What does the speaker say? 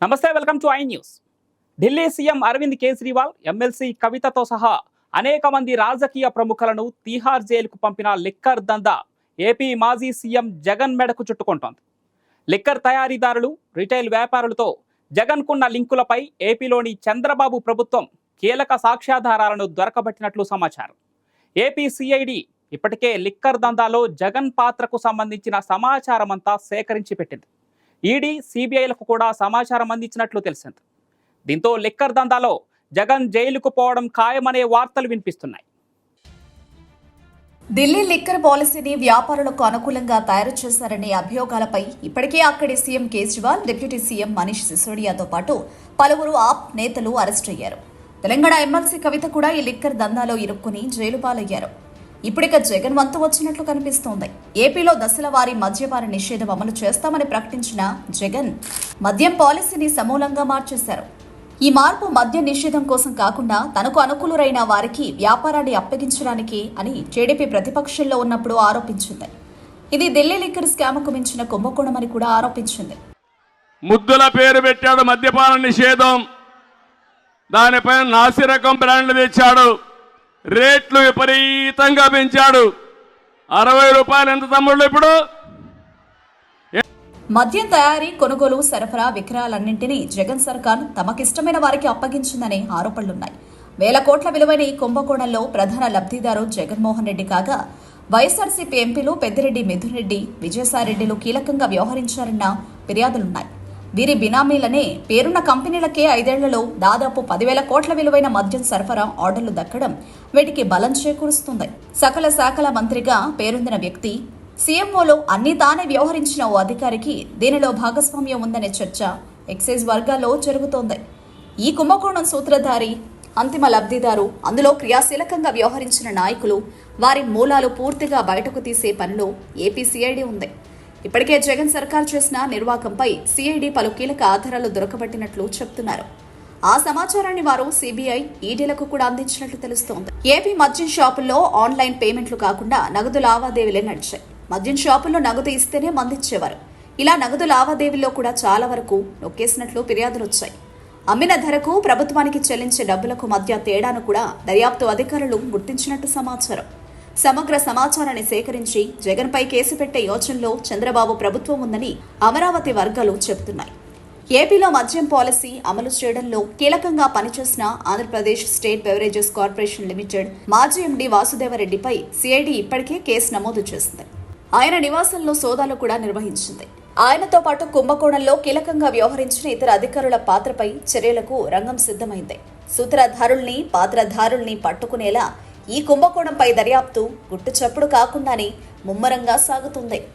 నమస్తే, welcome to I news. Delhi CM Arvind Kejriwal, MLC కవితతో సహా అనేక మంది రాజకీయ ప్రముఖులను తీహార్ జైలుకు పంపిన లిక్కర్ దందా ఏపీ మాజీ సీఎం జగన్ మెడకు చుట్టుకుంటోంది. లిక్కర్ తయారీదారులు, రిటైల్ వ్యాపారులతో జగన్కున్న లింకులపై ఏపీలోని చంద్రబాబు ప్రభుత్వం కీలక సాక్ష్యాధారాలను దొరకబట్టినట్లు సమాచారం. ఏపీ సిఐడి ఇప్పటికే లిక్కర్ దందాలో జగన్ పాత్రకు సంబంధించిన సమాచారం అంతా సేకరించి పెట్టింది. ఈడీ, సిబిఐలకు కూడా సమాచారం అందించినట్లు తెలిసింది. దీంతో లిక్కర్ దందాలో జగన్ జైలుకు పోవడం ఖాయమనే వార్తలు వినిపిస్తున్నాయి. ఢిల్లీ లిక్కర్ పాలసీని వ్యాపారులకు అనుకూలంగా తయారు చేశారనే అభియోగాలపై ఇప్పటికే అక్కడి CM Kejriwal, deputy CM Manish సిసోడియాతో పాటు పలువురు ఆప్ నేతలు అరెస్ట్ అయ్యారు. తెలంగాణ ఎమ్మెల్సీ కవిత కూడా ఈ లిక్కర్ దందాలో ఇరుక్కుని జైలు పాలయ్యారు. ఇప్పుడిక జగన్ వంతు వచ్చినట్లు కనిపిస్తోంది. ఏపీలో దశల వారీ మద్యపాన నిషేధం అమలు చేస్తామని ప్రకటించిన జగన్ మద్యం పాలసీని సమూలంగా మార్చేశారు. ఈ మార్పు మద్య నిషేధం కోసం కాకుండా తనకు అనుకూలురైన వారికి వ్యాపారాన్ని అప్పగించడానికి అని టీడీపీ ప్రతిపక్షంలో ఉన్నప్పుడు ఆరోపించింది. ఇది ఢిల్లీ లిక్కర్ స్కామ్కు మించిన కుంభకోణమని కూడా ఆరోపించింది. ముద్దుల పేరు పెట్టాడు మద్యపాన నిషేధం, దానిపైన నాసిరకం బ్రాండ్లు తెచ్చాడు, రేట్లు విపరీతంగా పెంచాడు. 60 రూపాయలు ఎంత తమ్ముళ్ళు ఇప్పుడు? మద్యం తయారీ, కొనుగోలు, సరఫరా, విక్రయాలన్నింటినీ జగన్ సర్కార్ తమకిష్టమైన వారికి అప్పగించిందనే ఆరోపణలున్నాయి. వేల కోట్ల విలువైన ఈ కుంభకోణంలో ప్రధాన లబ్ధిదారు జగన్మోహన్ రెడ్డి కాగా వైఎస్ఆర్సీపీ ఎంపీలు పెద్దిరెడ్డి, మిథున్ రెడ్డి, విజయసాయిరెడ్డిలు కీలకంగా వ్యవహరించారన్న ఫిర్యాదులున్నాయి. వీరి బినామీలనే పేరున్న కంపెనీలకే 5 ఏళ్లలో దాదాపు 10,000 కోట్ల విలువైన మద్యం సరఫరా ఆర్డర్లు దక్కడం వీటికి బలం చేకూరుస్తుంది. సకల శాఖల మంత్రిగా పేరొందిన వ్యక్తి, సీఎంఓలో అన్ని తానే వ్యవహరించిన ఓ అధికారికి దీనిలో భాగస్వామ్యం ఉందనే చర్చ ఎక్సైజ్ వర్గాల్లో జరుగుతోంది. ఈ కుంభకోణం సూత్రధారి, అంతిమ లబ్ధిదారు, అందులో క్రియాశీలకంగా వ్యవహరించిన నాయకులు, వారి మూలాలు పూర్తిగా బయటకు తీసే పనిలో ఏపీ సిఐడి ఉంది. ఇప్పటికే జగన్ సర్కార్ చేసిన నిర్వాకంపై సిఐడి పలు కీలక ఆధారాలు దొరకబట్టినట్లు చెప్తున్నారు. ఆ సమాచారాన్ని వారు సిబిఐ, ఈడీలకు కూడా అందించినట్లు తెలుస్తోంది. ఏపీ మద్యం షాపుల్లో ఆన్లైన్ పేమెంట్లు కాకుండా నగదు లావాదేవీలే నడిచాయి. మద్యం షాపుల్లో నగదు ఇస్తేనే మందిచ్చేవారు. ఇలా నగదు లావాదేవీల్లో కూడా చాలా వరకు నొక్కేసినట్లు ఫిర్యాదులు వచ్చాయి. అమ్మిన ధరకు ప్రభుత్వానికి చెల్లించే డబ్బులకు మధ్య తేడాను కూడా దర్యాప్తు అధికారులు గుర్తించినట్టు సమాచారం. సమగ్ర సమాచారాన్ని సేకరించి జగన్పై కేసు పెట్టే యోచనలో చంద్రబాబు ప్రభుత్వం ఉందని అమరావతి వర్గాలు చెబుతున్నాయి. ఏపీలో మద్యం పాలసీ అమలు చేయడంలో కీలకంగా పనిచేసిన Andhra Pradesh state beverages corporation limited మాజీ ఎండీ వాసుదేవరెడ్డిపై సిఐడి ఇప్పటికే కేసు నమోదు చేసింది. ఆయన నివాసంలో సోదాలు కూడా నిర్వహించింది. ఆయనతో పాటు కుంభకోణంలో కీలకంగా వ్యవహరించిన ఇతర అధికారుల పాత్రపై చర్యలకు రంగం సిద్ధమైంది. సూత్రధారుల్ని, పాత్రధారుల్ని పట్టుకునేలా ఈ కుంభకోణంపై దర్యాప్తు గుట్టు చప్పుడు కాకుండానే ముమ్మరంగా సాగుతుంది.